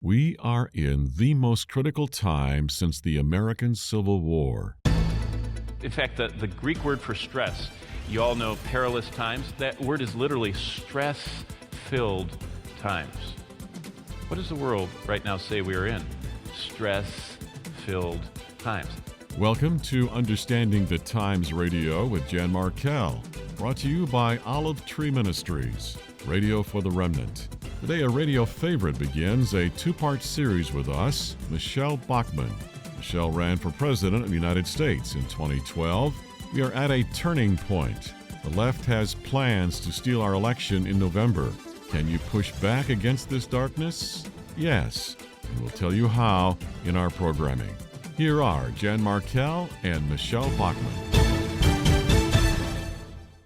We are in the most critical time since the American Civil War. In fact, the Greek word for stress, you all know perilous times. That word is literally stress-filled times. What does the world right now say we are in? Stress-filled times. Welcome to Understanding the Times Radio with Jan Markell, brought to you by Olive Tree Ministries, Radio for the Remnant. Today, a radio favorite begins a two-part series with us, Michele Bachmann. Michele ran for President of the United States in 2012. We are at a turning point. The left has plans to steal our election in November. Can you push back against this darkness? Yes, and we'll tell you how in our programming. Here are Jan Markell and Michele Bachmann.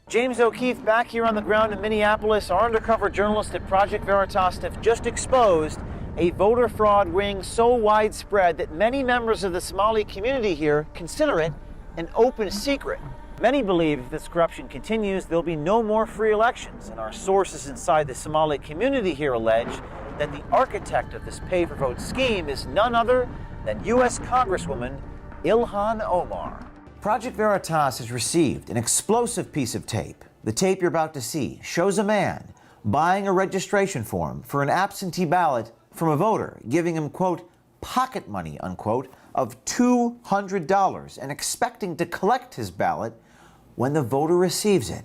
James O'Keefe back here on the ground in Minneapolis. Our undercover journalists at Project Veritas have just exposed a voter fraud ring so widespread that many members of the Somali community here consider it an open secret. Many believe if this corruption continues, there'll be no more free elections, and our sources inside the Somali community here allege that the architect of this pay-for-vote scheme is none other than U.S. Congresswoman Ilhan Omar. Project Veritas has received an explosive piece of tape. The tape you're about to see shows a man buying a registration form for an absentee ballot from a voter, giving him, quote, pocket money, unquote, of $200 and expecting to collect his ballot when the voter receives it.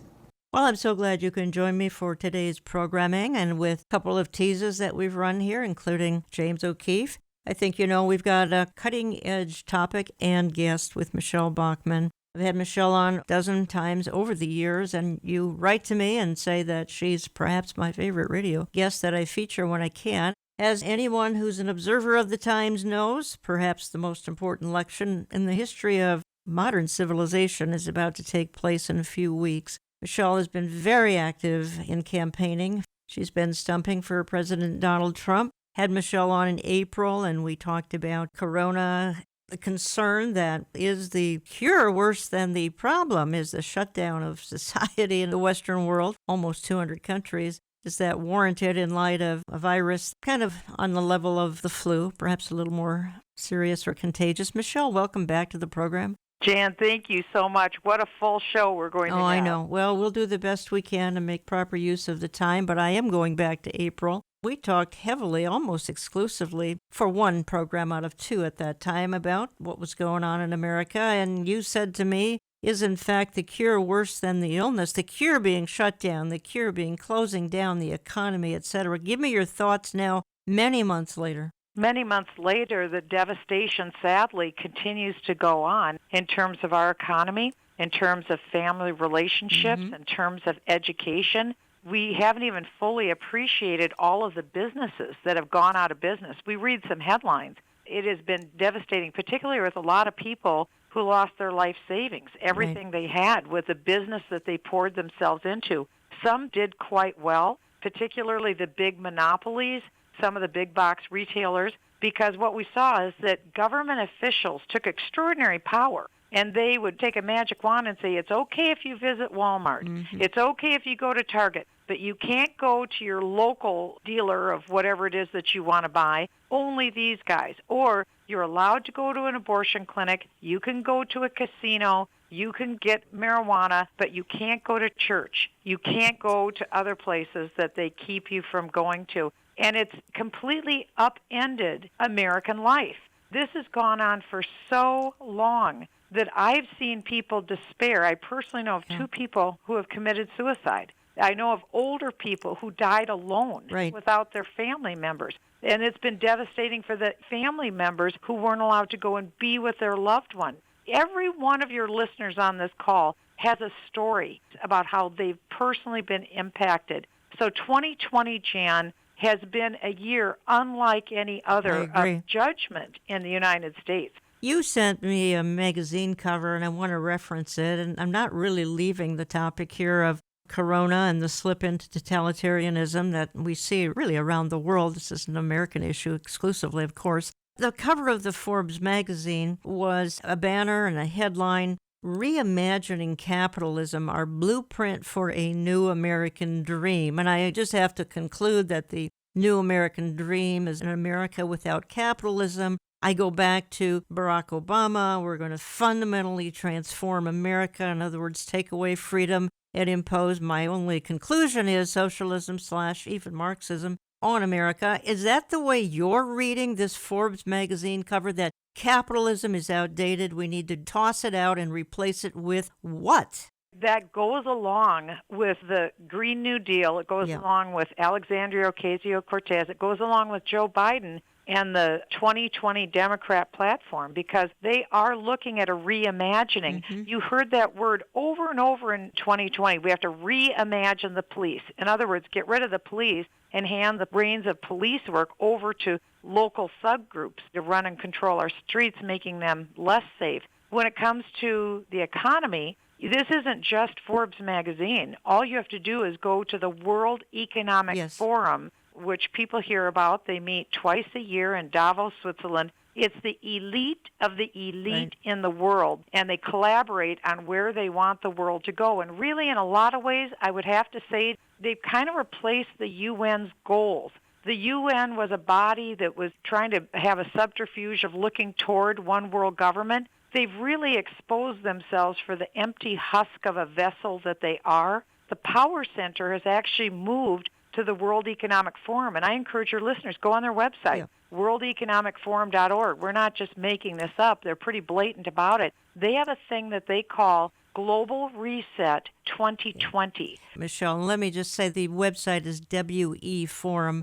Well, I'm so glad you can join me for today's programming and with a couple of teases that we've run here, including James O'Keefe. I think, we've got a cutting-edge topic and guest with Michele Bachmann. I've had Michele on a dozen times over the years, and you write to me and say that she's perhaps my favorite radio guest that I feature when I can. As anyone who's an observer of the times knows, perhaps the most important election in the history of modern civilization is about to take place in a few weeks. Michele has been very active in campaigning. She's been stumping for President Donald Trump. Had Michele on in April, and we talked about Corona, the concern that is the cure worse than the problem is the shutdown of society in the Western world, almost 200 countries. Is that warranted in light of a virus kind of on the level of the flu, perhaps a little more serious or contagious? Michele, welcome back to the program. Jan, thank you so much. What a full show we're going to have. Oh, I know. Well, we'll do the best we can to make proper use of the time, but I am going back to April. We talked heavily, almost exclusively, for one program out of two at that time, about what was going on in America, and you said to me, is in fact the cure worse than the illness, the cure being shut down, the cure being closing down the economy, etc. Give me your thoughts now, many months later. Many months later, the devastation, sadly, continues to go on in terms of our economy, in terms of family relationships, in terms of education. We haven't even fully appreciated all of the businesses that have gone out of business. We read some headlines. It has been devastating, particularly with a lot of people who lost their life savings, everything they had with the business that they poured themselves into. Some did quite well, particularly the big monopolies, some of the big box retailers, because what we saw is that government officials took extraordinary power, and they would take a magic wand and say, it's okay if you visit Walmart, it's okay if you go to Target, but you can't go to your local dealer of whatever it is that you want to buy, only these guys. Or you're allowed to go to an abortion clinic, you can go to a casino, you can get marijuana, but you can't go to church. You can't go to other places that they keep you from going to. And it's completely upended American life. This has gone on for so long that I've seen people despair. I personally know of two people who have committed suicide. I know of older people who died alone without their family members. And it's been devastating for the family members who weren't allowed to go and be with their loved one. Every one of your listeners on this call has a story about how they've personally been impacted. So 2020, Jan, has been a year unlike any other of judgment in the United States. You sent me a magazine cover, and I want to reference it, and I'm not really leaving the topic here of Corona and the slip into totalitarianism that we see really around the world. This is an American issue exclusively, of course. The cover of the Forbes magazine was a banner and a headline, Reimagining Capitalism, Our Blueprint for a New American Dream. And I just have to conclude that the new American dream is an America without capitalism. I go back to Barack Obama. We're going to fundamentally transform America. In other words, take away freedom and impose. My only conclusion is socialism / even Marxism on America. Is that the way you're reading this Forbes magazine cover, that capitalism is outdated? We need to toss it out and replace it with what? That goes along with the Green New Deal. It goes along with Alexandria Ocasio-Cortez. It goes along with Joe Biden and the 2020 Democrat platform, because they are looking at a reimagining. You heard that word over and over in 2020. We have to reimagine the police. In other words, get rid of the police and hand the reins of police work over to local subgroups to run and control our streets, making them less safe. When it comes to the economy, this isn't just Forbes magazine. All you have to do is go to the World Economic Forum, which people hear about. They meet twice a year in Davos, Switzerland. It's the elite of the elite in the world, and they collaborate on where they want the world to go. And really, in a lot of ways, I would have to say they've kind of replaced the UN's goals. The UN was a body that was trying to have a subterfuge of looking toward one world government. They've really exposed themselves for the empty husk of a vessel that they are. The power center has actually moved to the World Economic Forum, and I encourage your listeners, go on their website, worldeconomicforum.org. We're not just making this up. They're pretty blatant about it. They have a thing that they call Global Reset 2020. Michele, let me just say the website is weforum.org.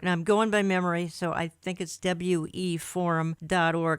Now, I'm going by memory, so I think it's weforum.org,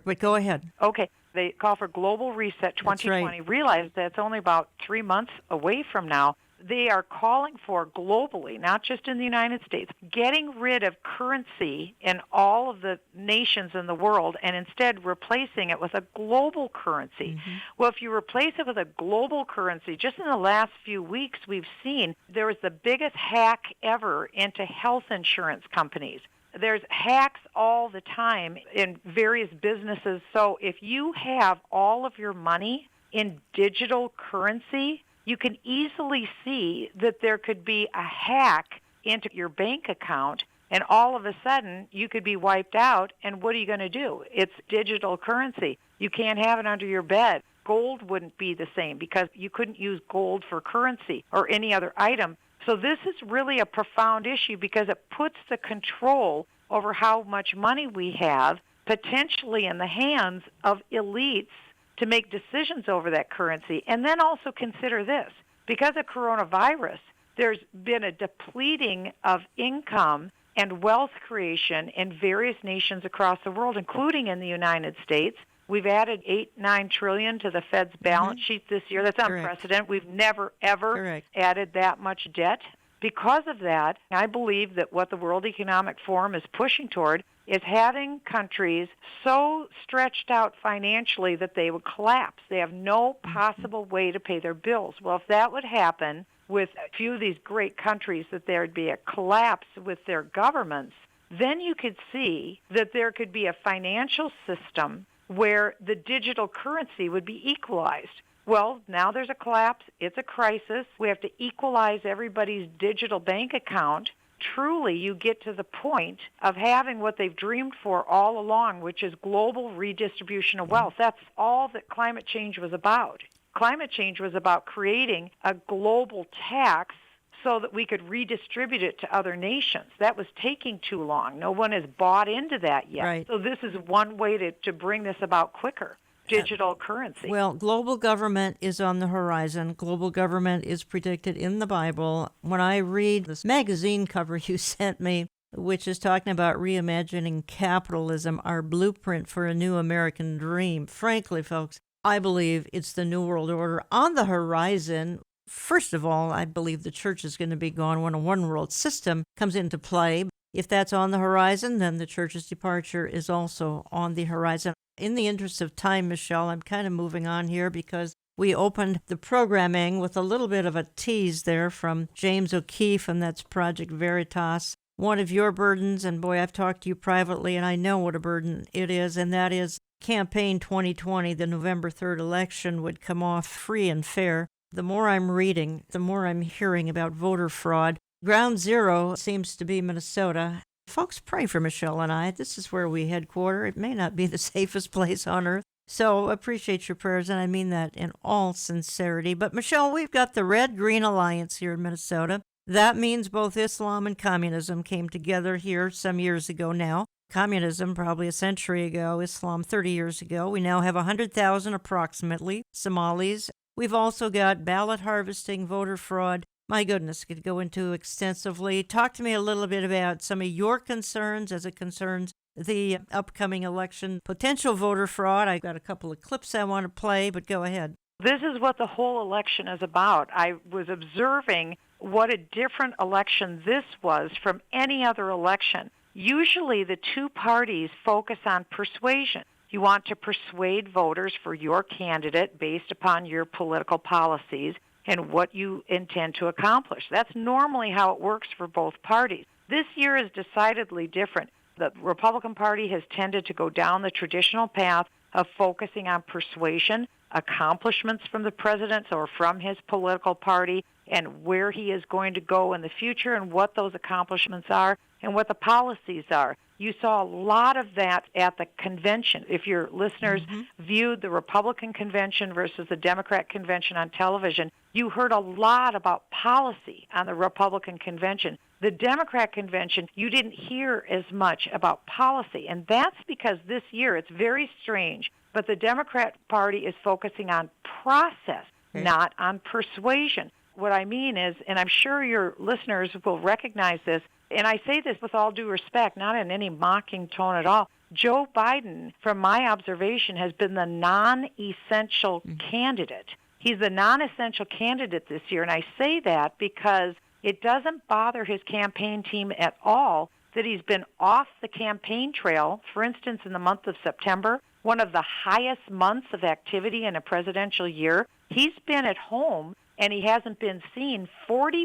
but go ahead. Okay. They call for Global Reset 2020. That's right. Realize that it's only about 3 months away from now. They are calling for globally, not just in the United States, getting rid of currency in all of the nations in the world and instead replacing it with a global currency. Well, if you replace it with a global currency, just in the last few weeks we've seen there was the biggest hack ever into health insurance companies. There's hacks all the time in various businesses. So if you have all of your money in digital currency, you can easily see that there could be a hack into your bank account, and all of a sudden you could be wiped out, and what are you going to do? It's digital currency. You can't have it under your bed. Gold wouldn't be the same because you couldn't use gold for currency or any other item. So this is really a profound issue because it puts the control over how much money we have potentially in the hands of elites to make decisions over that currency. And then also consider this. Because of coronavirus, there's been a depleting of income and wealth creation in various nations across the world, including in the United States. We've added $8-9 trillion to the Fed's balance sheet this year. That's unprecedented. We've never, ever added that much debt. Because of that, I believe that what the World Economic Forum is pushing toward is having countries so stretched out financially that they would collapse. They have no possible way to pay their bills. Well, if that would happen with a few of these great countries, that there would be a collapse with their governments, then you could see that there could be a financial system where the digital currency would be equalized. Well, now there's a collapse. It's a crisis. We have to equalize everybody's digital bank account. Truly, you get to the point of having what they've dreamed for all along, which is global redistribution of wealth. That's all that climate change was about. Climate change was about creating a global tax so that we could redistribute it to other nations. That was taking too long. No one has bought into that yet. Right. So this is one way to bring this about quicker. Digital currency. Well, global government is on the horizon. Global government is predicted in the Bible. When I read this magazine cover you sent me, which is talking about reimagining capitalism, our blueprint for a new American dream, frankly, folks, I believe it's the New World Order on the horizon. First of all, I believe the church is going to be gone when a one-world system comes into play. If that's on the horizon, then the church's departure is also on the horizon. In the interest of time, Michele, I'm kind of moving on here because we opened the programming with a little bit of a tease there from James O'Keefe, and that's Project Veritas. One of your burdens, and boy, I've talked to you privately, and I know what a burden it is, and that is campaign 2020, the November 3rd election, would come off free and fair. The more I'm reading, the more I'm hearing about voter fraud. Ground zero seems to be Minnesota. Folks, pray for Michele and I. This is where we headquarter. It may not be the safest place on earth. So appreciate your prayers, and I mean that in all sincerity. But Michele, we've got the Red-Green Alliance here in Minnesota. That means both Islam and communism came together here some years ago now. Communism probably a century ago, Islam 30 years ago. We now have 100,000 approximately Somalis. We've also got ballot harvesting, voter fraud. My goodness, could go into extensively. Talk to me a little bit about some of your concerns as it concerns the upcoming election, potential voter fraud. I've got a couple of clips I want to play, but go ahead. This is what the whole election is about. I was observing what a different election this was from any other election. Usually the two parties focus on persuasion. You want to persuade voters for your candidate based upon your political policies and what you intend to accomplish. That's normally how it works for both parties. This year is decidedly different. The Republican Party has tended to go down the traditional path of focusing on persuasion, accomplishments from the president or from his political party, and where he is going to go in the future and what those accomplishments are and what the policies are. You saw a lot of that at the convention. If your listeners viewed the Republican convention versus the Democrat convention on television, you heard a lot about policy on the Republican convention. The Democrat convention, you didn't hear as much about policy, and that's because this year it's very strange, but the Democrat Party is focusing on process, not on persuasion. What I mean is, and I'm sure your listeners will recognize this, and I say this with all due respect, not in any mocking tone at all, Joe Biden, from my observation, has been the non-essential candidate. He's the non-essential candidate this year, and I say that because it doesn't bother his campaign team at all that he's been off the campaign trail. For instance, in the month of September, one of the highest months of activity in a presidential year, he's been at home and he hasn't been seen 40%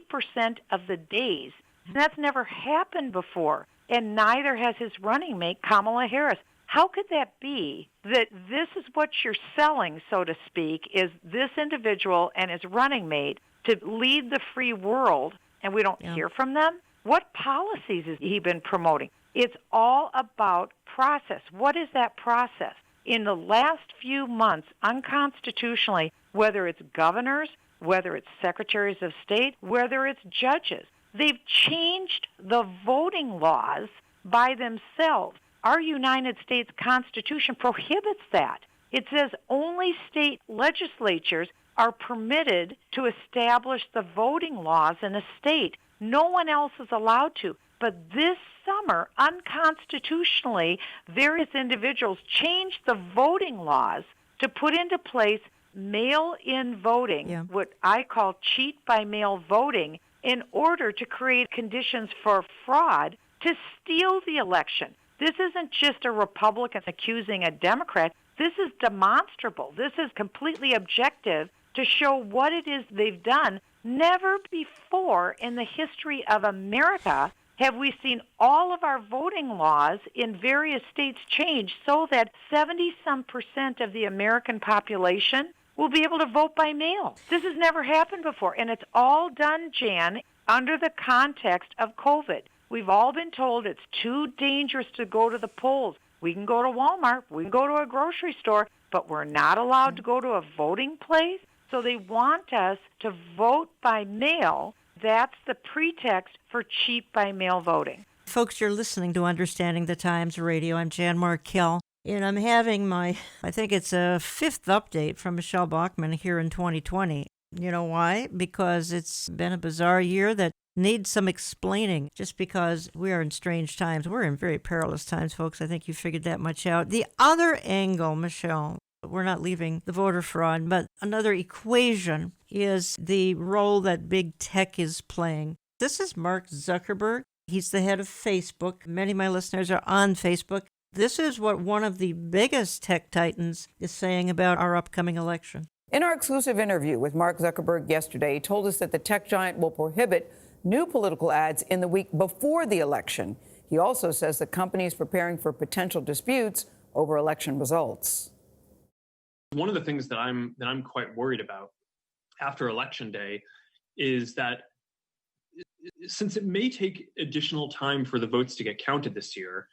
of the days. And that's never happened before, and neither has his running mate, Kamala Harris. How could that be that this is what you're selling, so to speak, is this individual and his running mate to lead the free world, and we don't hear from them? What policies has he been promoting? It's all about process. What is that process? In the last few months, unconstitutionally, whether it's governors, whether it's secretaries of state, whether it's judges, they've changed the voting laws by themselves. Our United States Constitution prohibits that. It says only state legislatures are permitted to establish the voting laws in a state. No one else is allowed to. But this summer, unconstitutionally, various individuals changed the voting laws to put into place mail-in voting, what I call cheat-by-mail voting, in order to create conditions for fraud to steal the election. This isn't just a Republican accusing a Democrat. This is demonstrable. This is completely objective to show what it is they've done. Never before in the history of America have we seen all of our voting laws in various states change so that 70-some% of the American population will be able to vote by mail. This has never happened before, and it's all done, Jan, under the context of COVID. We've all been told it's too dangerous to go to the polls. We can go to Walmart, we can go to a grocery store, but we're not allowed to go to a voting place. So they want us to vote by mail. That's the pretext for cheap by mail voting. Folks, you're listening to Understanding the Times Radio. I'm Jan Markell, and I'm having I think it's a fifth update from Michele Bachmann here in 2020. You know why? Because it's been a bizarre year that needs some explaining, just because we are in strange times. We're in very perilous times, folks. I think you figured that much out. The other angle, Michele, we're not leaving the voter fraud, but another equation is the role that big tech is playing. This is Mark Zuckerberg. He's the head of Facebook. Many of my listeners are on Facebook. This is what one of the biggest tech titans is saying about our upcoming election. In our exclusive interview with Mark Zuckerberg yesterday, he told us that the tech giant will prohibit new political ads in the week before the election. He also says the company is preparing for potential disputes over election results. One of the things that I'm quite worried about after Election Day is that Since it may take additional time for the votes to get counted this year,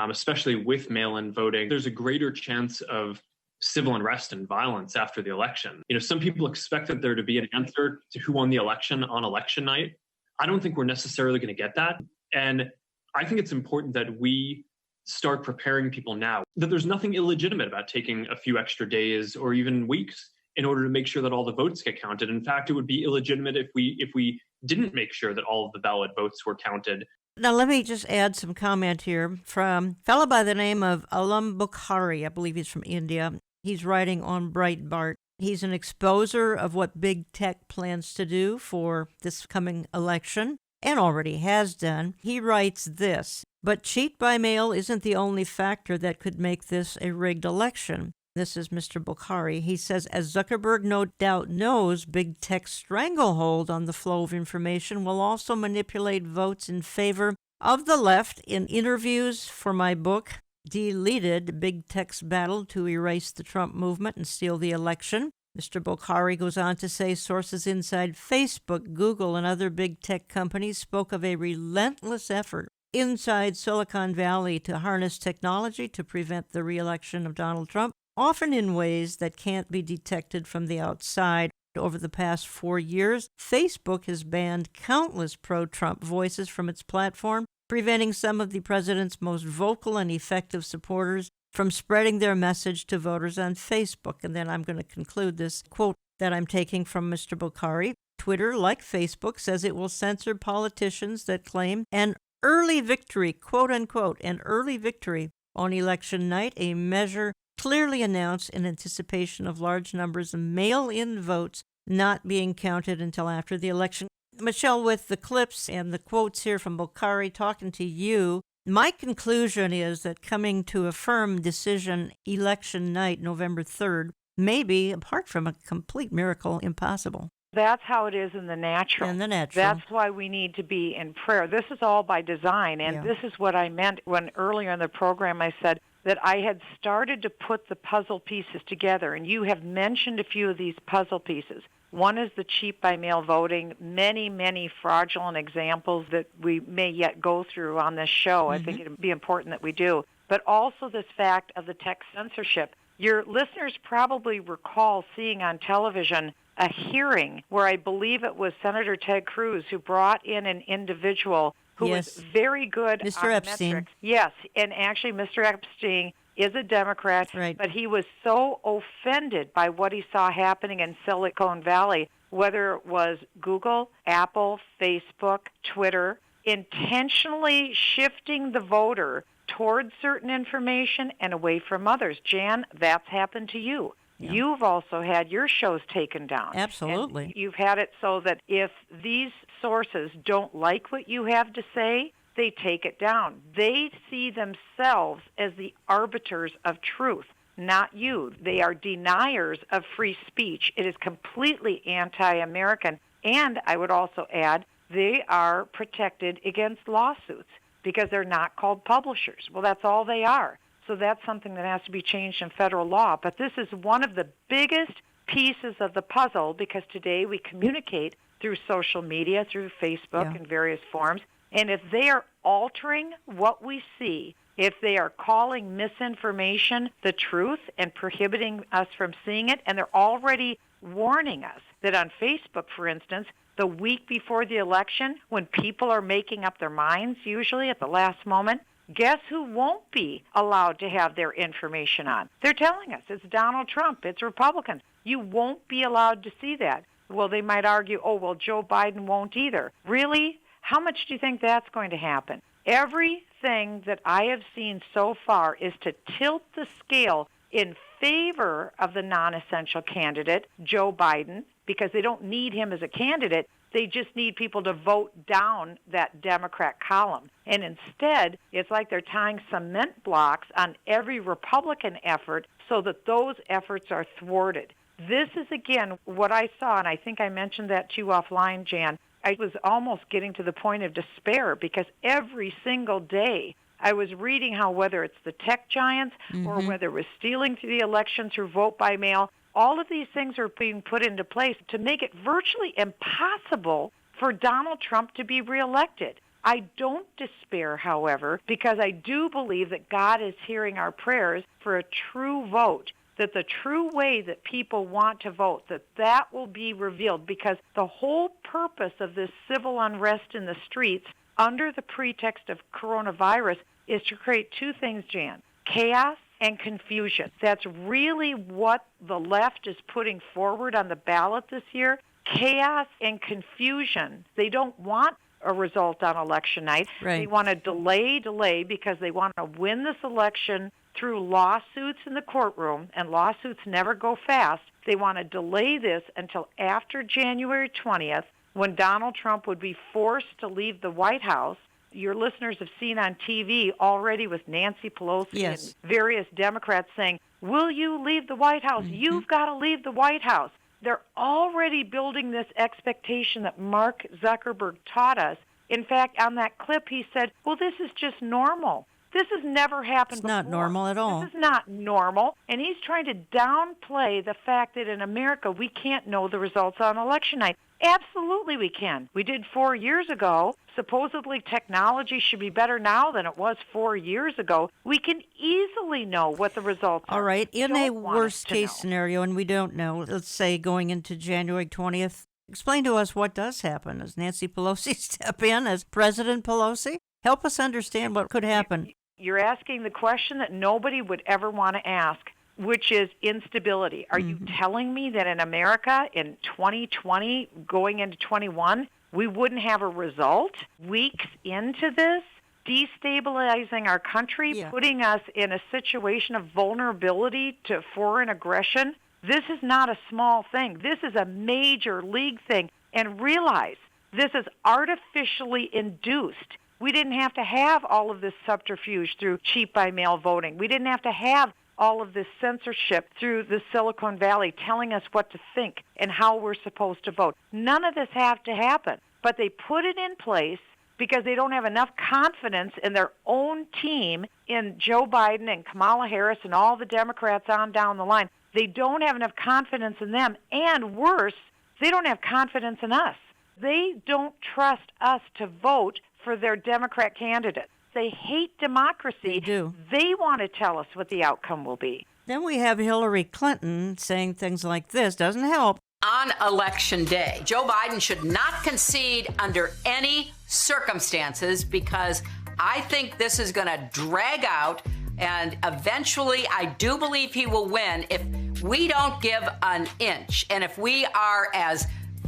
especially with mail-in voting, there's a greater chance of civil unrest and violence after the election. Some people expected there to be an answer to who won the election on election night. I don't think we're necessarily going to get that. And I think it's important that we start preparing people now, that there's nothing illegitimate about taking a few extra days or even weeks in order to make sure that all the votes get counted. In fact, it would be illegitimate if we didn't make sure that all of the ballot votes were counted. Now, let me just add some comment here from a fellow by the name of Alam Bukhari. I believe he's from India. He's writing on Breitbart. He's an exposer of what big tech plans to do for this coming election and already has done. He writes this, but cheat by mail isn't the only factor that could make this a rigged election. This is Mr. Bukhari. He says, as Zuckerberg no doubt knows, big tech's stranglehold on the flow of information will also manipulate votes in favor of the left. In interviews for my book, Deleted, Big Tech's Battle to Erase the Trump Movement and Steal the Election, Mr. Bukhari goes on to say sources inside Facebook, Google, and other big tech companies spoke of a relentless effort inside Silicon Valley to harness technology to prevent the re-election of Donald Trump, often in ways that can't be detected from the outside. Over the past 4 years, Facebook has banned countless pro-Trump voices from its platform, preventing some of the president's most vocal and effective supporters from spreading their message to voters on Facebook. And then I'm going to conclude this quote that I'm taking from Mr. Bukhari. Twitter, like Facebook, says it will censor politicians that claim an early victory, quote unquote, an early victory on election night, a measure clearly announced in anticipation of large numbers of mail-in votes not being counted until after the election. Michele, with the clips and the quotes here from Bukhari talking to you, my conclusion is that coming to a firm decision election night, November 3rd, may be, apart from a complete miracle, impossible. That's how it is in the natural. In the natural. That's why we need to be in prayer. This is all by design, and this is what I meant when earlier in the program I said that I had started to put the puzzle pieces together, and you have mentioned a few of these puzzle pieces. One is the cheat by mail voting, many, many fraudulent examples that we may yet go through on this show. Mm-hmm. I think it would be important that we do. But also this fact of the tech censorship. Your listeners probably recall seeing on television a hearing where I believe it was Senator Ted Cruz who brought in an individual who was very good Mr. on Epstein. metrics. Yes, and actually Mr. Epstein is a Democrat, but he was so offended by what he saw happening in Silicon Valley, whether it was Google, Apple, Facebook, Twitter, intentionally shifting the voter towards certain information and away from others. Jan, that's happened to you. Yeah. You've also had your shows taken down. Absolutely. And you've had it so that if these sources don't like what you have to say, they take it down. They see themselves as the arbiters of truth, not you. They are deniers of free speech. It is completely anti-American. And I would also add, they are protected against lawsuits because they're not called publishers. Well, that's all they are. So that's something that has to be changed in federal law. But this is one of the biggest pieces of the puzzle because today we communicate through social media, through Facebook and various forms. And if they are altering what we see, if they are calling misinformation the truth and prohibiting us from seeing it, and they're already warning us that on Facebook, for instance, the week before the election, when people are making up their minds, usually at the last moment, guess who won't be allowed to have their information on? They're telling us it's Donald Trump, it's Republicans. You won't be allowed to see that. Well, they might argue, oh, well, Joe Biden won't either. Really? How much do you think that's going to happen? Everything that I have seen so far is to tilt the scale in favor of the non-essential candidate, Joe Biden, because they don't need him as a candidate. They just need people to vote down that Democrat column. And instead, it's like they're tying cement blocks on every Republican effort so that those efforts are thwarted. This is, again, what I saw, and I think I mentioned that to you offline, Jan. I was almost getting to the point of despair because every single day I was reading how whether it's the tech giants or whether it was stealing the election through vote by mail, all of these things are being put into place to make it virtually impossible for Donald Trump to be reelected. I don't despair, however, because I do believe that God is hearing our prayers for a true vote, that the true way that people want to vote, that will be revealed, because the whole purpose of this civil unrest in the streets under the pretext of coronavirus is to create two things, Jan: chaos and confusion. That's really what the left is putting forward on the ballot this year. Chaos and confusion. They don't want a result on election night. Right. They want to delay because they want to win this election through lawsuits in the courtroom, and lawsuits never go fast. They want to delay this until after January 20th, when Donald Trump would be forced to leave the White House. Your listeners have seen on TV already with Nancy Pelosi Yes. and various Democrats saying, "Will you leave the White House? You've got to leave the White House." They're already building this expectation that Mark Zuckerberg taught us. In fact, on that clip, he said, well, this is just normal. This has never happened before. It's not normal at all. This is not normal. And he's trying to downplay the fact that in America, we can't know the results on election night. Absolutely we can. We did 4 years ago. Supposedly technology should be better now than it was 4 years ago. We can easily know what the results are. All right. In a Don't want us worst to case know. scenario, and we don't know, let's say going into January 20th, explain to us what does happen. Does Nancy Pelosi step in as President Pelosi? Help us understand what could happen. You're asking the question that nobody would ever want to ask, which is instability. Are you telling me that in America in 2020, going into 21, we wouldn't have a result weeks into this, destabilizing our country, putting us in a situation of vulnerability to foreign aggression? This is not a small thing. This is a major league thing. And realize this is artificially induced. We didn't have to have all of this subterfuge through cheap by mail voting. We didn't have to have all of this censorship through the Silicon Valley telling us what to think and how we're supposed to vote. None of this had to happen, but they put it in place because they don't have enough confidence in their own team, in Joe Biden and Kamala Harris and all the Democrats on down the line. They don't have enough confidence in them, and worse, they don't have confidence in us. They don't trust us to vote for their Democrat candidates. They hate democracy. They do. They want to tell us what the outcome will be. Then we have Hillary Clinton saying things like this. Doesn't help. On election day, Joe Biden should not concede under any circumstances, because I think this is going to drag out, and eventually I do believe he will win if we don't give an inch and if we are as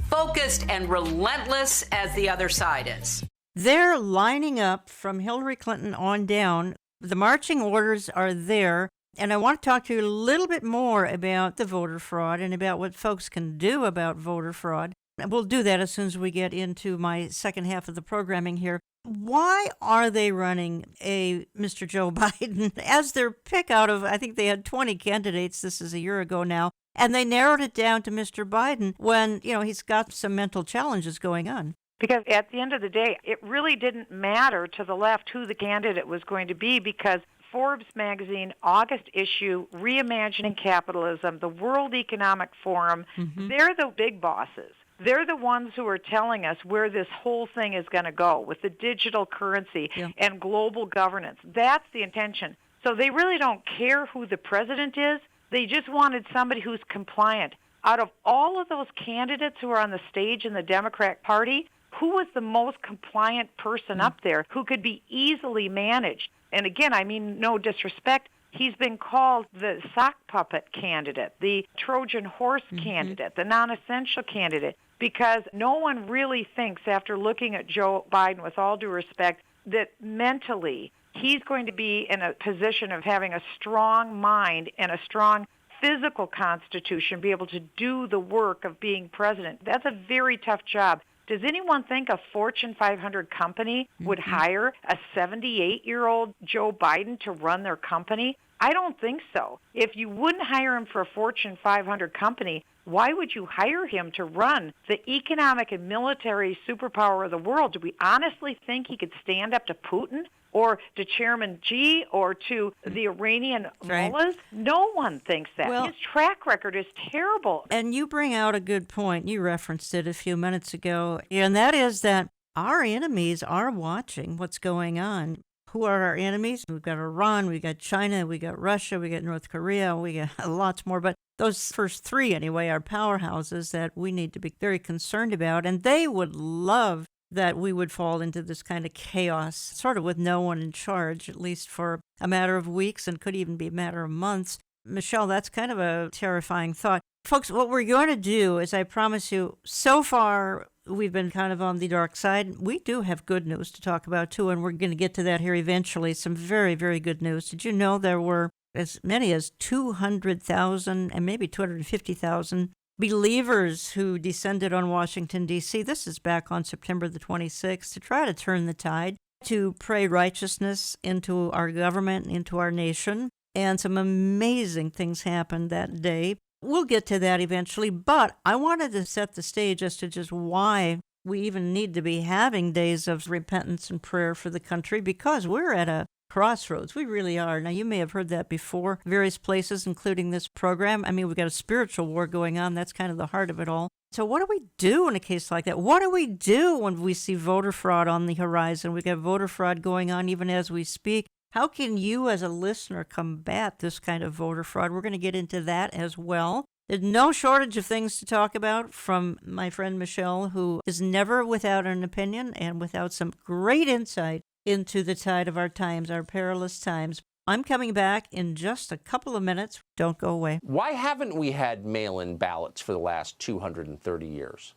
focused and relentless as the other side is. They're lining up from Hillary Clinton on down. The marching orders are there. And I want to talk to you a little bit more about the voter fraud and about what folks can do about voter fraud. And we'll do that as soon as we get into my second half of the programming here. Why are they running a Mr. Joe Biden as their pick out of, I think they had 20 candidates, this is a year ago now, and they narrowed it down to Mr. Biden when, he's got some mental challenges going on? Because at the end of the day, it really didn't matter to the left who the candidate was going to be, because Forbes magazine, August issue, Reimagining Capitalism, the World Economic Forum, they're the big bosses. They're the ones who are telling us where this whole thing is going to go with the digital currency and global governance. That's the intention. So they really don't care who the president is. They just wanted somebody who's compliant. Out of all of those candidates who are on the stage in the Democrat Party, who was the most compliant person up there who could be easily managed? And again, I mean no disrespect, he's been called the sock puppet candidate, the Trojan horse candidate, the non-essential candidate, because no one really thinks, after looking at Joe Biden, with all due respect, that mentally he's going to be in a position of having a strong mind and a strong physical constitution, be able to do the work of being president. That's a very tough job. Does anyone think a Fortune 500 company would hire a 78-year-old Joe Biden to run their company? I don't think so. If you wouldn't hire him for a Fortune 500 company, why would you hire him to run the economic and military superpower of the world? Do we honestly think he could stand up to Putin? or to Chairman Xi or to the Iranian mullahs. No one thinks that. Well, his track record is terrible. And you bring out a good point. You referenced it a few minutes ago, and that is that our enemies are watching what's going on. Who are our enemies? We've got Iran, we got China, we got Russia, we got North Korea, we got lots more. But those first three, anyway, are powerhouses that we need to be very concerned about. And they would love that we would fall into this kind of chaos, sort of with no one in charge, at least for a matter of weeks and could even be a matter of months. Michele, that's kind of a terrifying thought. Folks, what we're going to do is, I promise you, so far we've been kind of on the dark side. We do have good news to talk about, too, and we're going to get to that here eventually. Some very, very good news. Did you know there were as many as 200,000 and maybe 250,000 believers who descended on Washington, D.C.? This is back on September the 26th to try to turn the tide, to pray righteousness into our government, into our nation. And some amazing things happened that day. We'll get to that eventually, but I wanted to set the stage as to just why we even need to be having days of repentance and prayer for the country, because we're at a crossroads. We really are. Now, you may have heard that before, various places, including this program. I mean, we've got a spiritual war going on. That's kind of the heart of it all. So what do we do in a case like that? What do we do when we see voter fraud on the horizon? We've got voter fraud going on even as we speak. How can you as a listener combat this kind of voter fraud? We're going to get into that as well. There's no shortage of things to talk about from my friend Michele, who is never without an opinion and without some great insight into the tide of our times, our perilous times. I'm coming back in just a couple of minutes. Don't go away. Why haven't we had mail-in ballots for the last 230 years?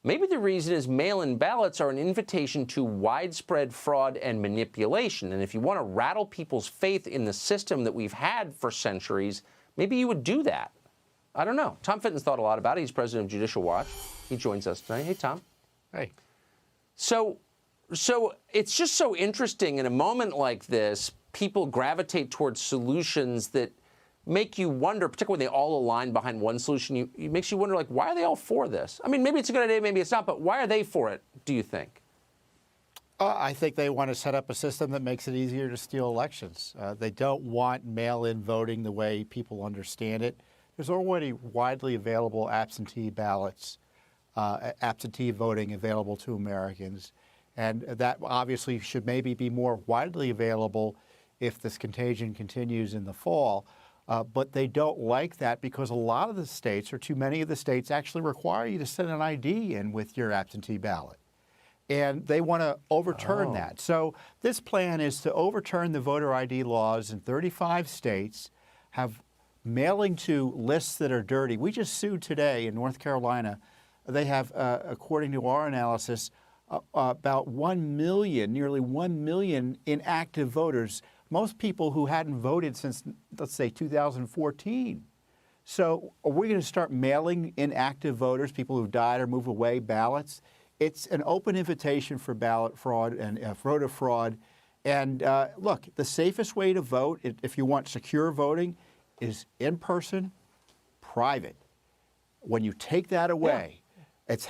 Maybe the reason is mail-in ballots are an invitation to widespread fraud and manipulation. And if you want to rattle people's faith in the system that we've had for centuries, maybe you would do that. I don't know. Tom Fitton's thought a lot about it. He's president of Judicial Watch. He joins us tonight. Hey, Tom. Hey. So it's just so interesting in a moment like this, people gravitate towards solutions that make you wonder, particularly when they all align behind one solution, it makes you wonder, like, why are they all for this? I mean, maybe it's a good idea, maybe it's not, but why are they for it, do you think? I think they want to set up a system that makes it easier to steal elections. They don't want mail-in voting the way people understand it. There's already widely available absentee ballots, absentee voting available to Americans, and that obviously should maybe be more widely available if this contagion continues in the fall. But they don't like that because a lot of the states, or too many of the states, actually require you to send an ID in with your absentee ballot. And they want to overturn that. So this plan is to overturn the voter ID laws in 35 states, have mailing to lists that are dirty. We just sued today in North Carolina. They have, according to our analysis, about 1 million, nearly 1 million inactive voters, most people who hadn't voted since, let's say, 2014. So are we going to start mailing inactive voters, people who died or moved away, ballots? It's an open invitation for ballot fraud and voter fraud. And look, the safest way to vote, if you want secure voting, is in person, private. When you take that away, it's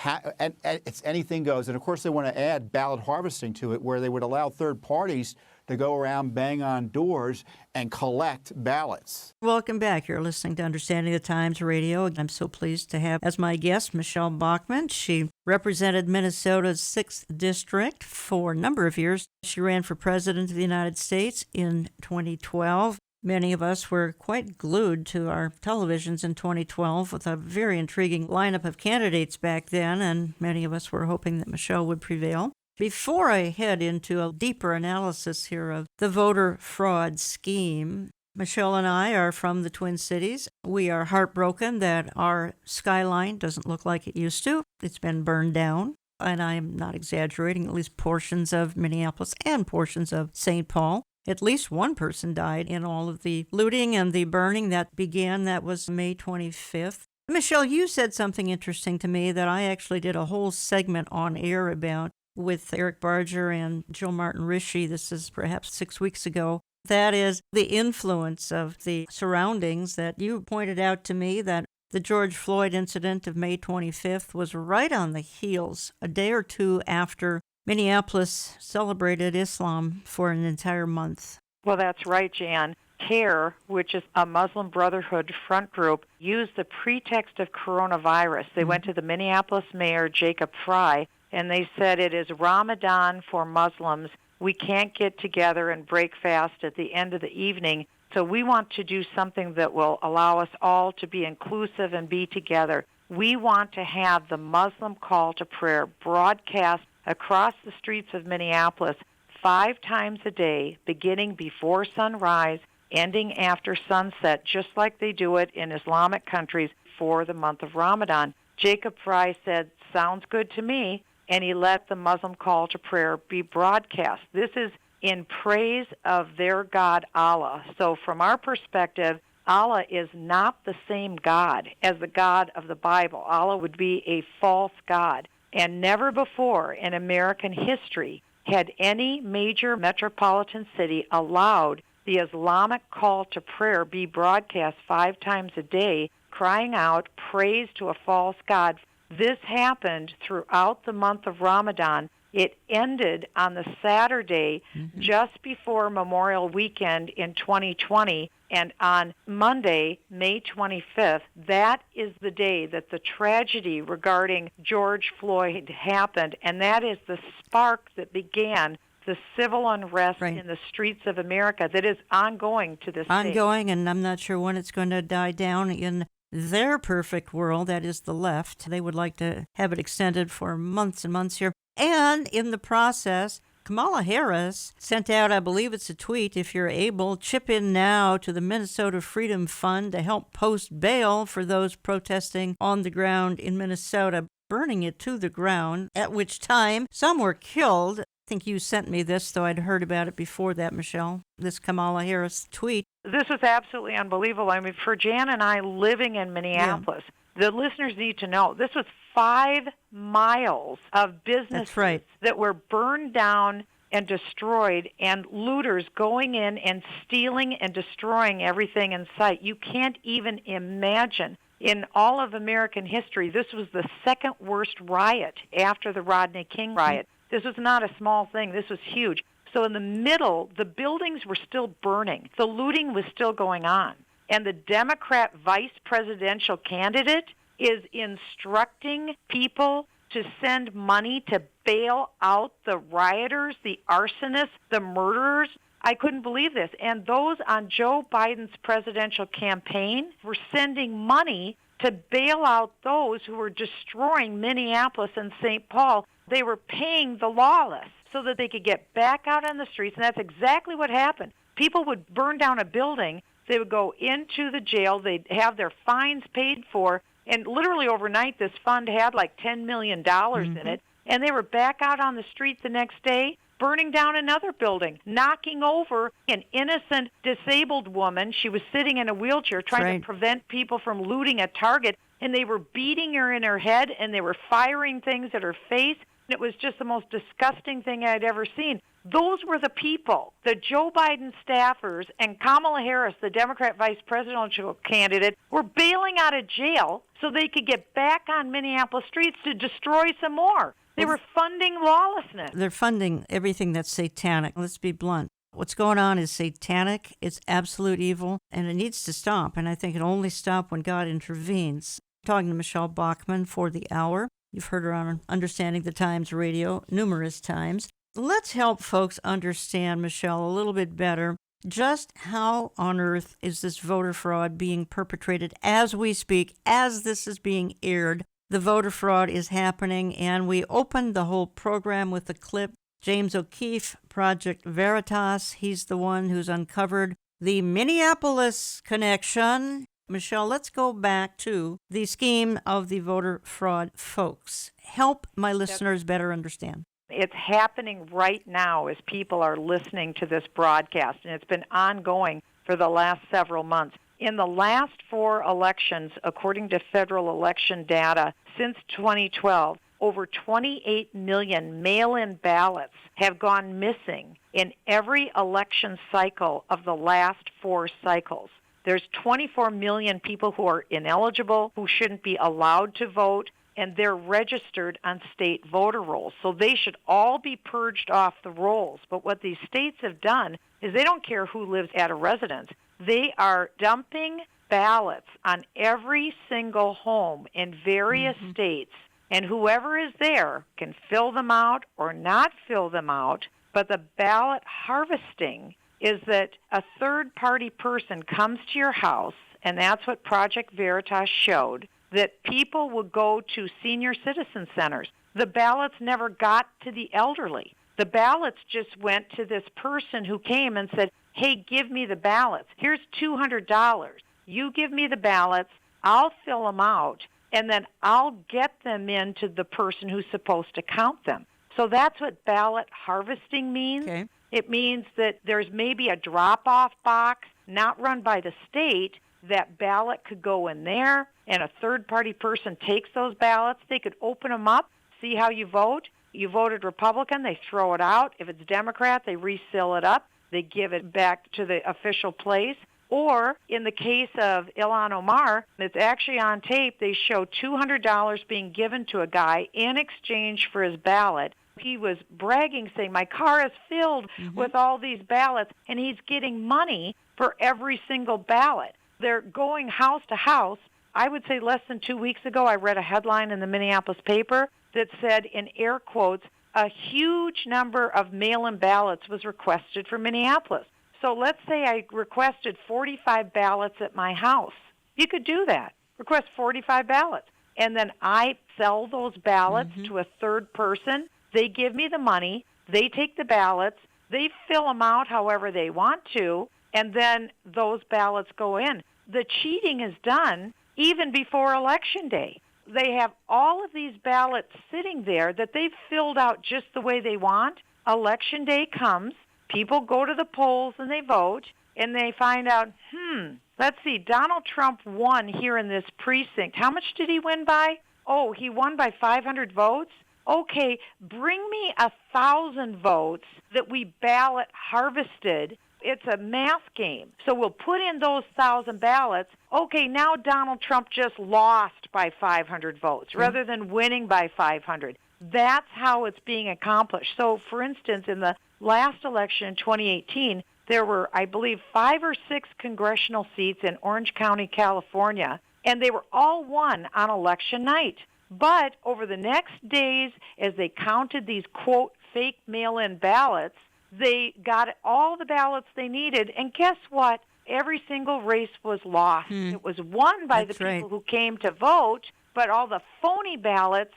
anything goes. And of course, they want to add ballot harvesting to it, where they would allow third parties to go around, bang on doors, and collect ballots. Welcome back. You're listening to Understanding the Times Radio. I'm so pleased to have as my guest Michele Bachmann. She represented Minnesota's 6th District for a number of years. She ran for President of the United States in 2012. Many of us were quite glued to our televisions in 2012 with a very intriguing lineup of candidates back then, and many of us were hoping that Michele would prevail. Before I head into a deeper analysis here of the voter fraud scheme, Michele and I are from the Twin Cities. We are heartbroken that our skyline doesn't look like it used to. It's been burned down, and I am not exaggerating, at least portions of Minneapolis and portions of St. Paul. At least one person died in all of the looting and the burning that began. That was May 25th. Michele, you said something interesting to me that I actually did a whole segment on air about with Eric Barger and Jill Martin-Rishi. This is perhaps 6 weeks ago. That is the influence of the surroundings that you pointed out to me, that the George Floyd incident of May 25th was right on the heels, a day or two after Minneapolis celebrated Islam for an entire month. Well, that's right, Jan. CARE, which is a Muslim Brotherhood front group, used the pretext of coronavirus. They went to the Minneapolis mayor, Jacob Fry, and they said it is Ramadan for Muslims. We can't get together and break fast at the end of the evening, so we want to do something that will allow us all to be inclusive and be together. We want to have the Muslim call to prayer broadcast across the streets of Minneapolis 5 times a day, beginning before sunrise, ending after sunset, just like they do it in Islamic countries for the month of Ramadan. Jacob Fry said, sounds good to me, and he let the Muslim call to prayer be broadcast. This is in praise of their God, Allah. So from our perspective, Allah is not the same God as the God of the Bible. Allah would be a false God. And never before in American history had any major metropolitan city allowed the Islamic call to prayer be broadcast 5 times a day, crying out praise to a false god. This happened throughout the month of Ramadan. It ended on the Saturday just before Memorial Weekend in 2020, and on Monday, May 25th, that is the day that the tragedy regarding George Floyd happened, and that is the spark that began the civil unrest in the streets of America that is ongoing to this day. Ongoing, and I'm not sure when it's going to die down in their perfect world, that is the left. They would like to have it extended for months and months here. And in the process, Kamala Harris sent out, I believe it's a tweet, if you're able, chip in now to the Minnesota Freedom Fund to help post bail for those protesting on the ground in Minnesota, burning it to the ground, at which time some were killed. I think you sent me this, though I'd heard about it before that, Michele, this Kamala Harris tweet. This is absolutely unbelievable. I mean, for Jan and I living in Minneapolis, the listeners need to know this was 5 miles of businesses that were burned down and destroyed, and looters going in and stealing and destroying everything in sight. You can't even imagine. In all of American history, this was the second worst riot after the Rodney King riot. This was not a small thing. This was huge. So in the middle, the buildings were still burning. The looting was still going on. And the Democrat vice presidential candidate is instructing people to send money to bail out the rioters, the arsonists, the murderers. I couldn't believe this. And those on Joe Biden's presidential campaign were sending money to bail out those who were destroying Minneapolis and St. Paul. They were paying the lawless so that they could get back out on the streets, and that's exactly what happened. People would burn down a building. They would go into the jail. They'd have their fines paid for, and literally overnight this fund had like $10 million in it, and they were back out on the street the next day, burning down another building, knocking over an innocent disabled woman. She was sitting in a wheelchair trying to prevent people from looting a Target, and they were beating her in her head, and they were firing things at her face. It was just the most disgusting thing I'd ever seen. Those were the people, the Joe Biden staffers and Kamala Harris, the Democrat vice presidential candidate, were bailing out of jail so they could get back on Minneapolis streets to destroy some more. They were funding lawlessness. They're funding everything that's satanic. Let's be blunt. What's going on is satanic. It's absolute evil, and it needs to stop. And I think it'll only stop when God intervenes. Talking to Michele Bachmann for the hour. You've heard her on Understanding the Times radio numerous times. Let's help folks understand, Michele, a little bit better just how on earth is this voter fraud being perpetrated as we speak, as this is being aired. The voter fraud is happening, and we opened the whole program with a clip. James O'Keefe, Project Veritas, he's the one who's uncovered the Minneapolis connection. Michele, let's go back to the scheme of the voter fraud folks. Help my listeners better understand. It's happening right now as people are listening to this broadcast, and it's been ongoing for the last several months. In the last 4 elections, according to federal election data, since 2012, over 28 million mail-in ballots have gone missing in every election cycle of the last 4 cycles. There's 24 million people who are ineligible, who shouldn't be allowed to vote. and they're registered on state voter rolls. So they should all be purged off the rolls. But what these states have done is they don't care who lives at a residence. They are dumping ballots on every single home in various states, and whoever is there can fill them out or not fill them out. But the ballot harvesting is that a third-party person comes to your house, and that's what Project Veritas showed, that people would go to senior citizen centers. The ballots never got to the elderly. The ballots just went to this person who came and said, hey, give me the ballots. Here's $200. You give me the ballots, I'll fill them out, and then I'll get them into the person who's supposed to count them. So that's what ballot harvesting means. Okay. It means that there's maybe a drop-off box not run by the state. That ballot could go in there, and a third-party person takes those ballots. They could open them up, see how you vote. You voted Republican, they throw it out. If it's Democrat, they reseal it up. They give it back to the official place. Or in the case of Ilhan Omar, it's actually on tape, they show $200 being given to a guy in exchange for his ballot. He was bragging, saying, my car is filled with all these ballots, and he's getting money for every single ballot. They're going house to house. I would say less than 2 weeks ago, I read a headline in the Minneapolis paper that said, in air quotes, a huge number of mail-in ballots was requested for Minneapolis. So let's say I requested 45 ballots at my house. You could do that. Request 45 ballots. And then I sell those ballots to a third person. They give me the money. They take the ballots. They fill them out however they want to. And then those ballots go in. The cheating is done even before Election Day. They have all of these ballots sitting there that they've filled out just the way they want. Election Day comes. People go to the polls and they vote, and they find out, let's see, Donald Trump won here in this precinct. How much did he win by? Oh, he won by 500 votes? Okay, bring me 1,000 votes that we ballot harvested. It's a math game. So we'll put in those 1,000 ballots. Okay, now Donald Trump just lost by 500 votes rather than winning by 500. That's how it's being accomplished. So, for instance, in the last election in 2018, there were, I believe, 5 or 6 congressional seats in Orange County, California, and they were all won on election night. But over the next days, as they counted these, quote, fake mail-in ballots, they got all the ballots they needed, and guess what? Every single race was lost. It was won by the people who came to vote, but all the phony ballots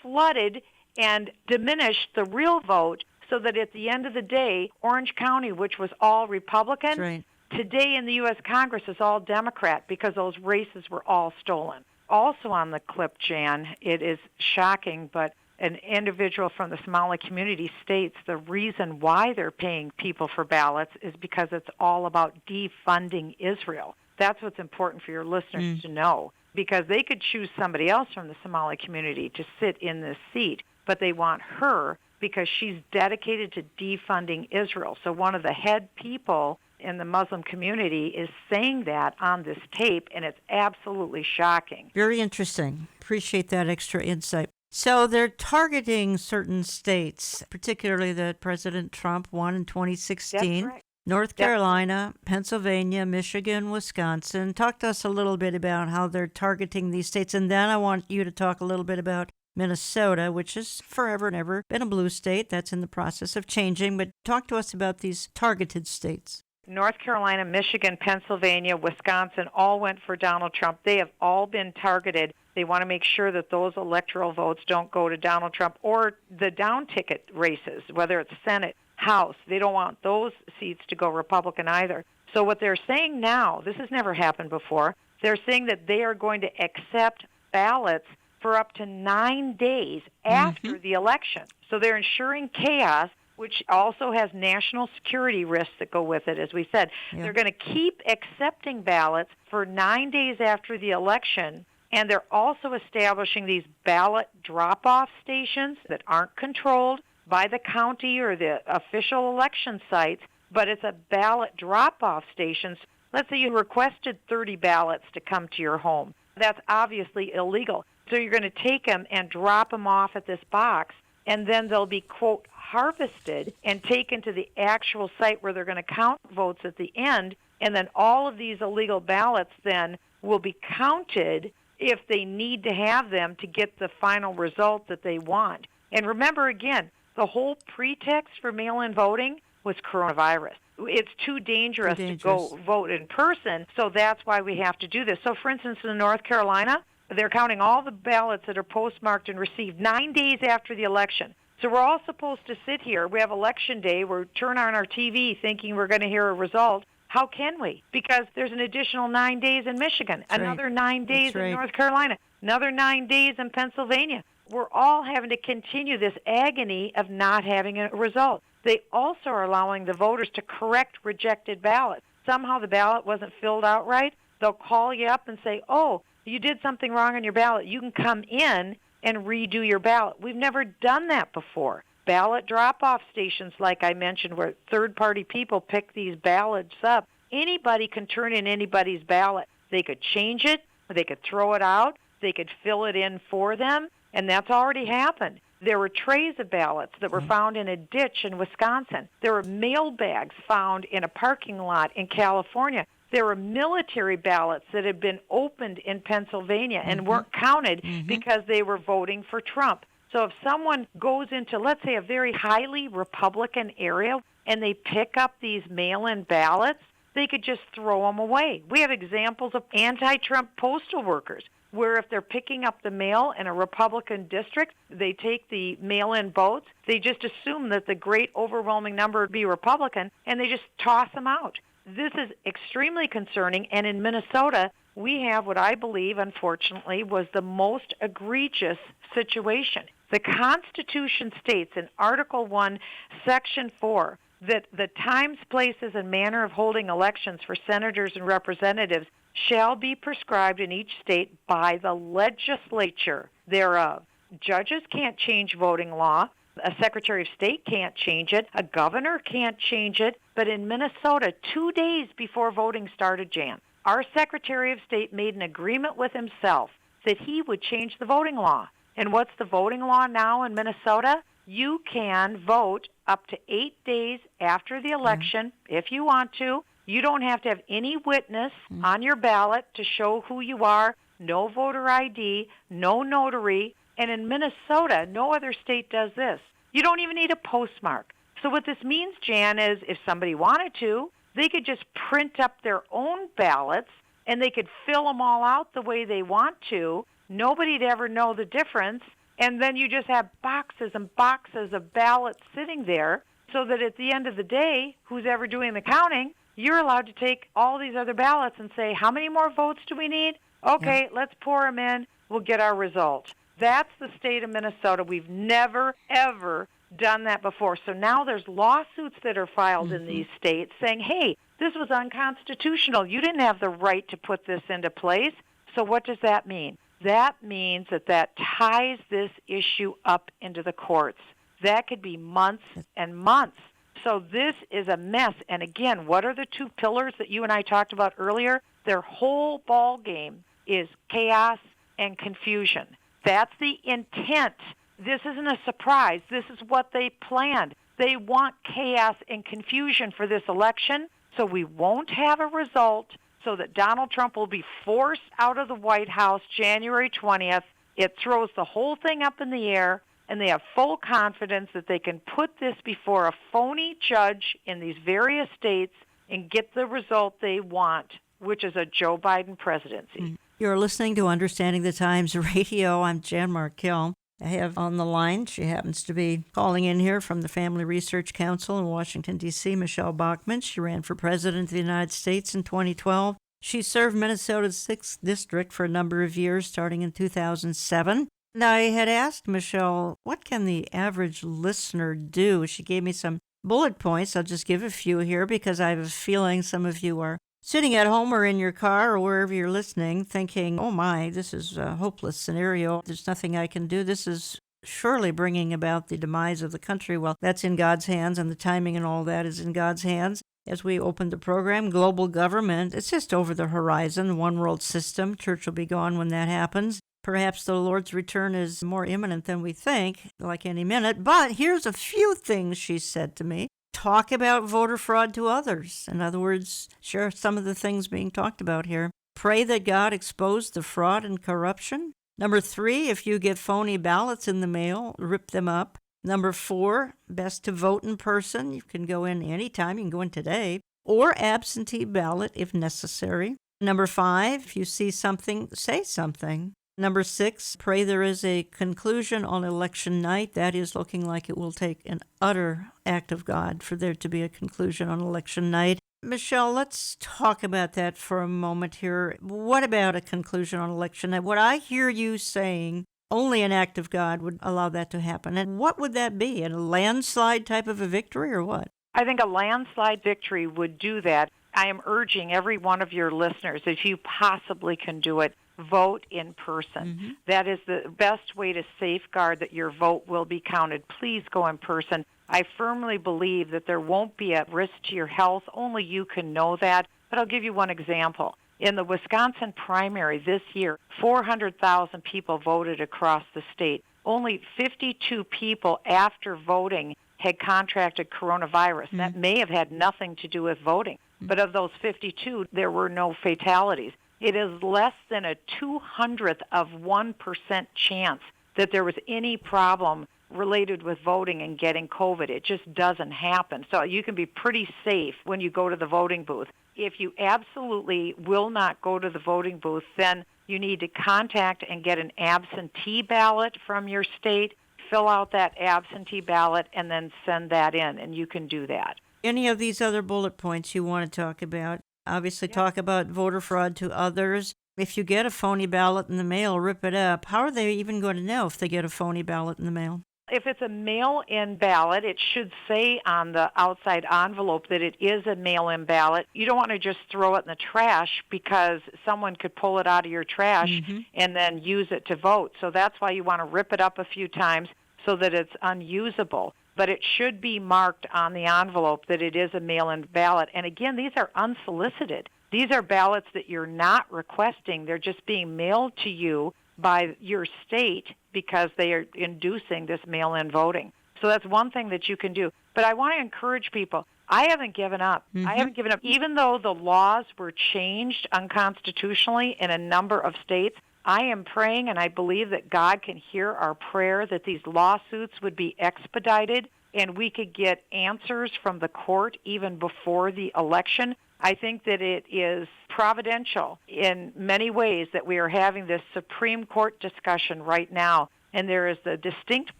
flooded and diminished the real vote, so that at the end of the day, Orange County, which was all Republican, today in the U.S. Congress is all Democrat because those races were all stolen. Also on the clip, Jan, it is shocking, but an individual from the Somali community states the reason why they're paying people for ballots is because it's all about defunding Israel. That's what's important for your listeners to know, because they could choose somebody else from the Somali community to sit in this seat, but they want her because she's dedicated to defunding Israel. So one of the head people in the Muslim community is saying that on this tape, and it's absolutely shocking. Very interesting. Appreciate that extra insight. So they're targeting certain states, particularly that President Trump won in 2016. That's right. North Carolina, Pennsylvania, Michigan, Wisconsin. Talk to us a little bit about how they're targeting these states, and then I want you to talk a little bit about Minnesota, which has forever and ever been a blue state. That's in the process of changing, but talk to us about these targeted states. North Carolina, Michigan, Pennsylvania, Wisconsin all went for Donald Trump. They have all been targeted. They want to make sure that those electoral votes don't go to Donald Trump or the down ticket races, whether it's Senate, House. They don't want those seats to go Republican either. So what they're saying now, this has never happened before, they're saying that they are going to accept ballots for up to 9 days after the election. So they're ensuring chaos, which also has national security risks that go with it, as we said. They're going to keep accepting ballots for 9 days after the election, and they're also establishing these ballot drop-off stations that aren't controlled by the county or the official election sites, but it's a ballot drop-off station. Let's say you requested 30 ballots to come to your home. That's obviously illegal. So you're going to take them and drop them off at this box, and then they'll be, quote, harvested and taken to the actual site where they're going to count votes at the end, and then all of these illegal ballots then will be counted if they need to have them to get the final result that they want. And remember, again, the whole pretext for mail-in voting was coronavirus. It's too dangerous to go vote in person, so that's why we have to do this. So, for instance, in North Carolina, they're counting all the ballots that are postmarked and received 9 days after the election. So we're all supposed to sit here. We have Election Day. We turn on our TV thinking we're going to hear a result. How can we? Because there's an additional 9 days in Michigan, another 9 days in North Carolina, another 9 days in Pennsylvania. We're all having to continue this agony of not having a result. They also are allowing the voters to correct rejected ballots. Somehow the ballot wasn't filled out right. They'll call you up and say, oh, you did something wrong on your ballot. You can come in and redo your ballot. We've never done that before. Ballot drop-off stations, like I mentioned, where third-party people pick these ballots up. Anybody can turn in anybody's ballot. They could change it, they could throw it out, they could fill it in for them, and that's already happened. There were trays of ballots that were found in a ditch in Wisconsin. There were mail bags found in a parking lot in California. There were military ballots that had been opened in Pennsylvania and weren't counted because they were voting for Trump. So if someone goes into, let's say, a very highly Republican area and they pick up these mail-in ballots, they could just throw them away. We have examples of anti-Trump postal workers where if they're picking up the mail in a Republican district, they take the mail-in votes, they just assume that the great overwhelming number would be Republican, and they just toss them out. This is extremely concerning, and in Minnesota, we have what I believe, unfortunately, was the most egregious situation. The Constitution states in Article 1, Section 4, that the times, places, and manner of holding elections for senators and representatives shall be prescribed in each state by the legislature thereof. Judges can't change voting law. A Secretary of State can't change it. A governor can't change it. But in Minnesota, 2 days before voting started, Jan, our Secretary of State made an agreement with himself that he would change the voting law. And what's the voting law now in Minnesota? You can vote up to 8 days after the election if you want to. You don't have to have any witness on your ballot to show who you are, no voter ID, no notary. And in Minnesota, no other state does this. You don't even need a postmark. So what this means, Jan, is if somebody wanted to, they could just print up their own ballots and they could fill them all out the way they want to. Nobody'd ever know the difference. And then you just have boxes and boxes of ballots sitting there so that at the end of the day, who's ever doing the counting, you're allowed to take all these other ballots and say, how many more votes do we need? Okay, let's pour them in. We'll get our result. That's the state of Minnesota. We've never, ever done that before. So now there's lawsuits that are filed in these states saying, hey, this was unconstitutional. You didn't have the right to put this into place. So what does that mean? That means that ties this issue up into the courts. That could be months and months. So this is a mess. And again, what are the two pillars that you and I talked about earlier? Their whole ball game is chaos and confusion. That's the intent. This isn't a surprise. This is what they planned. They want chaos and confusion for this election, so we won't have a result, so that Donald Trump will be forced out of the White House January 20th. It throws the whole thing up in the air, and they have full confidence that they can put this before a phony judge in these various states and get the result they want, which is a Joe Biden presidency. You're listening to Understanding the Times Radio. I'm Jan Markell. I have on the line, she happens to be calling in here from the Family Research Council in Washington, D.C., Michele Bachmann. She ran for President of the United States in 2012. She served Minnesota's 6th District for a number of years, starting in 2007. And I had asked Michele, what can the average listener do? She gave me some bullet points. I'll just give a few here because I have a feeling some of you are sitting at home or in your car or wherever you're listening thinking, oh my, this is a hopeless scenario. There's nothing I can do. This is surely bringing about the demise of the country. Well, that's in God's hands, and the timing and all that is in God's hands. As we opened the program, global government, it's just over the horizon, one world system. Church will be gone when that happens. Perhaps the Lord's return is more imminent than we think, like any minute. But here's a few things she said to me. Talk about voter fraud to others. In other words, share some of the things being talked about here. Pray that God expose the fraud and corruption. Number 3, if you get phony ballots in the mail, rip them up. Number 4, best to vote in person. You can go in anytime. You can go in today. Or absentee ballot if necessary. Number 5, if you see something, say something. Number 6, pray there is a conclusion on election night. That is looking like it will take an utter act of God for there to be a conclusion on election night. Michele, let's talk about that for a moment here. What about a conclusion on election night? What I hear you saying, only an act of God would allow that to happen. And what would that be? A landslide type of a victory or what? I think a landslide victory would do that. I am urging every one of your listeners, if you possibly can do it, vote in person. That is the best way to safeguard that your vote will be counted. Please go in person. I firmly believe that there won't be a risk to your health. Only you can know that. But I'll give you one example. In the Wisconsin primary this year, 400,000 people voted across the state. Only 52 people after voting had contracted coronavirus. That may have had nothing to do with voting. But of those 52, there were no fatalities. It is less than a 200th of 1% chance that there was any problem related with voting and getting COVID. It just doesn't happen. So you can be pretty safe when you go to the voting booth. If you absolutely will not go to the voting booth, then you need to contact and get an absentee ballot from your state, fill out that absentee ballot, and then send that in, and you can do that. Any of these other bullet points you want to talk about? Obviously, talk about voter fraud to others. If you get a phony ballot in the mail, rip it up. How are they even going to know if they get a phony ballot in the mail? If it's a mail-in ballot, it should say on the outside envelope that it is a mail-in ballot. You don't want to just throw it in the trash because someone could pull it out of your trash and then use it to vote. So that's why you want to rip it up a few times so that it's unusable. But it should be marked on the envelope that it is a mail-in ballot. And again, these are unsolicited. These are ballots that you're not requesting. They're just being mailed to you by your state because they are inducing this mail-in voting. So that's one thing that you can do. But I want to encourage people. I haven't given up. I haven't given up. Even though the laws were changed unconstitutionally in a number of states, I am praying, and I believe that God can hear our prayer, that these lawsuits would be expedited and we could get answers from the court even before the election. I think that it is providential in many ways that we are having this Supreme Court discussion right now, and there is the distinct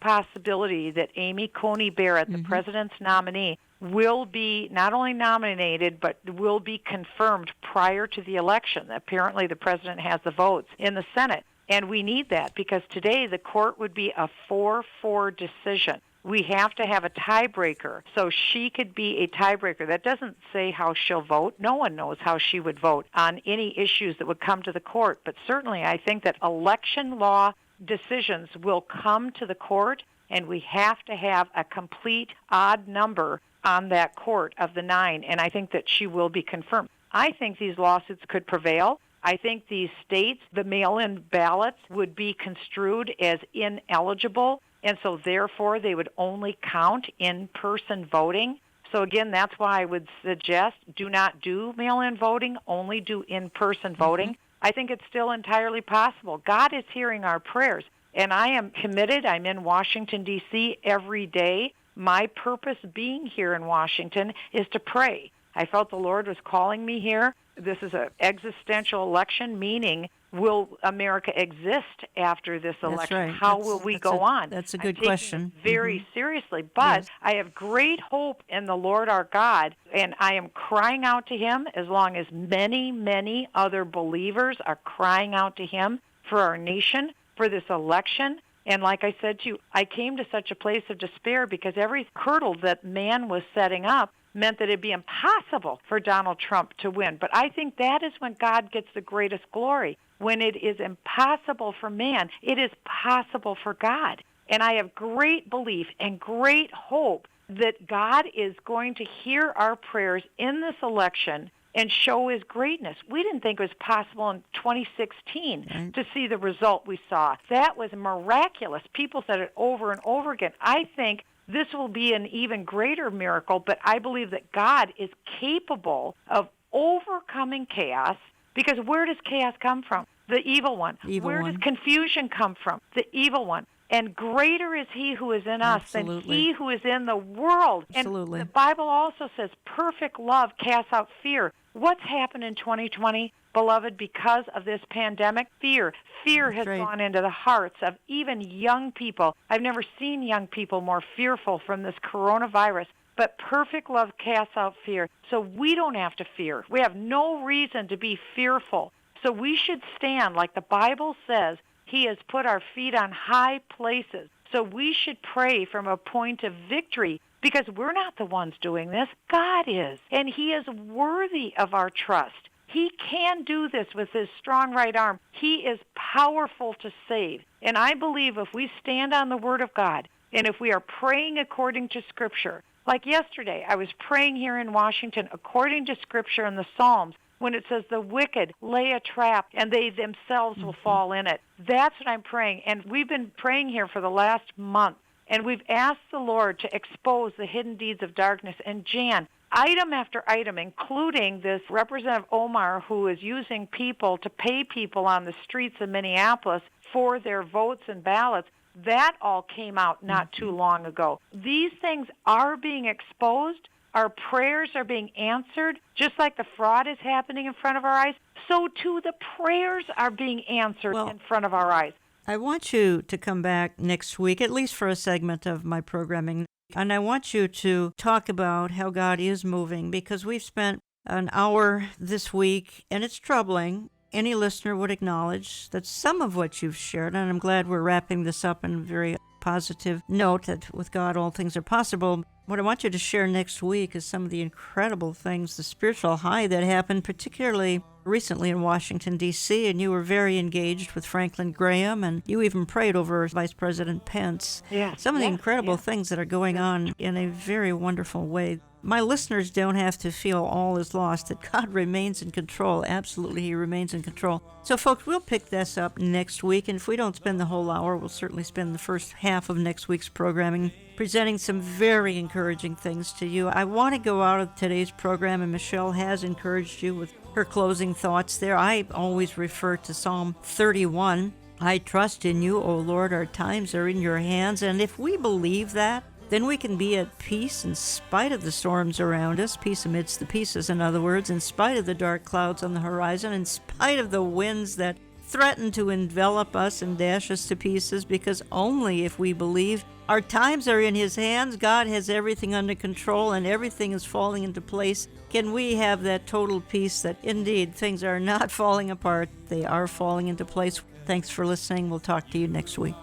possibility that Amy Coney Barrett, the president's nominee, will be not only nominated, but will be confirmed prior to the election. Apparently the president has the votes in the Senate, and we need that because today the court would be a 4-4 decision. We have to have a tiebreaker, so she could be a tiebreaker. That doesn't say how she'll vote. No one knows how she would vote on any issues that would come to the court, but certainly I think that election law decisions will come to the court, and we have to have a complete odd number on that court of the 9, and I think that she will be confirmed. I think these lawsuits could prevail. I think these states, the mail-in ballots would be construed as ineligible, and so therefore they would only count in-person voting. So again, that's why I would suggest do not do mail-in voting, only do in-person voting. I think it's still entirely possible. God is hearing our prayers, and I am committed. I'm in Washington, D.C. every day. My purpose being here in Washington is to pray. I felt the Lord was calling me here. This is an existential election, meaning will America exist after this election? Right. How will we go on? That's a good question. Very seriously, but I have great hope in the Lord our God, and I am crying out to him as long as many, many other believers are crying out to him for our nation, for this election. And like I said to you, I came to such a place of despair because every hurdle that man was setting up meant that it'd be impossible for Donald Trump to win. But I think that is when God gets the greatest glory. When it is impossible for man, it is possible for God. And I have great belief and great hope that God is going to hear our prayers in this election, and show his greatness. We didn't think it was possible in 2016 to see the result we saw. That was miraculous. People said it over and over again. I think this will be an even greater miracle, but I believe that God is capable of overcoming chaos, because where does chaos come from? The evil one. Where does confusion come from? The evil one. And greater is he who is in us than he who is in the world. Absolutely. And the Bible also says perfect love casts out fear. What's happened in 2020, beloved, because of this pandemic? Fear. Fear has gone into the hearts of even young people. I've never seen young people more fearful from this coronavirus. But perfect love casts out fear. So we don't have to fear. We have no reason to be fearful. So we should stand, like the Bible says, he has put our feet on high places. So we should pray from a point of victory, because we're not the ones doing this. God is. And he is worthy of our trust. He can do this with his strong right arm. He is powerful to save. And I believe if we stand on the Word of God, and if we are praying according to Scripture, like yesterday, I was praying here in Washington according to Scripture in the Psalms, when it says the wicked lay a trap and they themselves will fall in it. That's what I'm praying. And we've been praying here for the last month. And we've asked the Lord to expose the hidden deeds of darkness. And Jan, item after item, including this Representative Omar, who is using people to pay people on the streets of Minneapolis for their votes and ballots, that all came out not too long ago. These things are being exposed. Our prayers are being answered, just like the fraud is happening in front of our eyes. So, too, the prayers are being answered in front of our eyes. I want you to come back next week, at least for a segment of my programming. And I want you to talk about how God is moving, because we've spent an hour this week, and it's troubling. Any listener would acknowledge that some of what you've shared, and I'm glad we're wrapping this up in a very positive note that with God all things are possible. What I want you to share next week is some of the incredible things, the spiritual high that happened, particularly recently in Washington, D.C., and you were very engaged with Franklin Graham, and you even prayed over Vice President Pence. Some of the incredible things that are going on in a very wonderful way. My listeners don't have to feel all is lost, that God remains in control. Absolutely, he remains in control. So, folks, we'll pick this up next week, and if we don't spend the whole hour, we'll certainly spend the first half of next week's programming presenting some very encouraging things to you. I want to go out of today's program, and Michele has encouraged you with her closing thoughts there. I always refer to Psalm 31. I trust in you, O Lord, our times are in your hands. And if we believe that, then we can be at peace in spite of the storms around us, peace amidst the pieces, in other words, in spite of the dark clouds on the horizon, in spite of the winds that threaten to envelop us and dash us to pieces, because only if we believe our times are in his hands, God has everything under control, and everything is falling into place, can we have that total peace that indeed things are not falling apart, they are falling into place. Thanks for listening. We'll talk to you next week.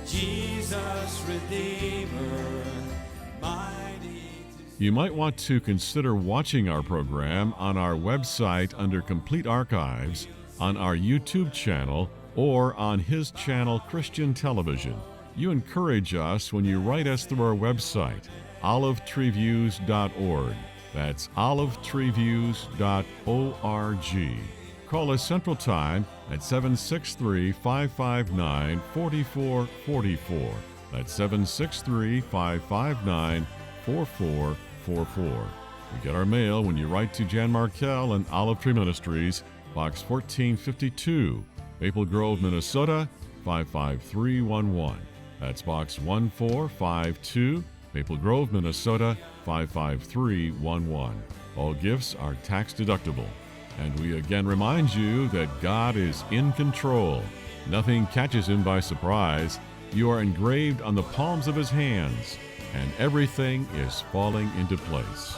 Jesus, Redeemer, you might want to consider watching our program on our website under Complete Archives, on our YouTube channel, or on his channel Christian Television. You encourage us when you write us through our website, olivetreeviews.org. That's olivetreeviews.org. Call us Central Time at 763-559-4444. That's 763-559-4444. We get our mail when you write to Jan Markell and Olive Tree Ministries, Box 1452, Maple Grove, Minnesota, 55311. That's Box 1452, Maple Grove, Minnesota, 55311. All gifts are tax deductible. And we again remind you that God is in control. Nothing catches him by surprise. You are engraved on the palms of his hands, and everything is falling into place.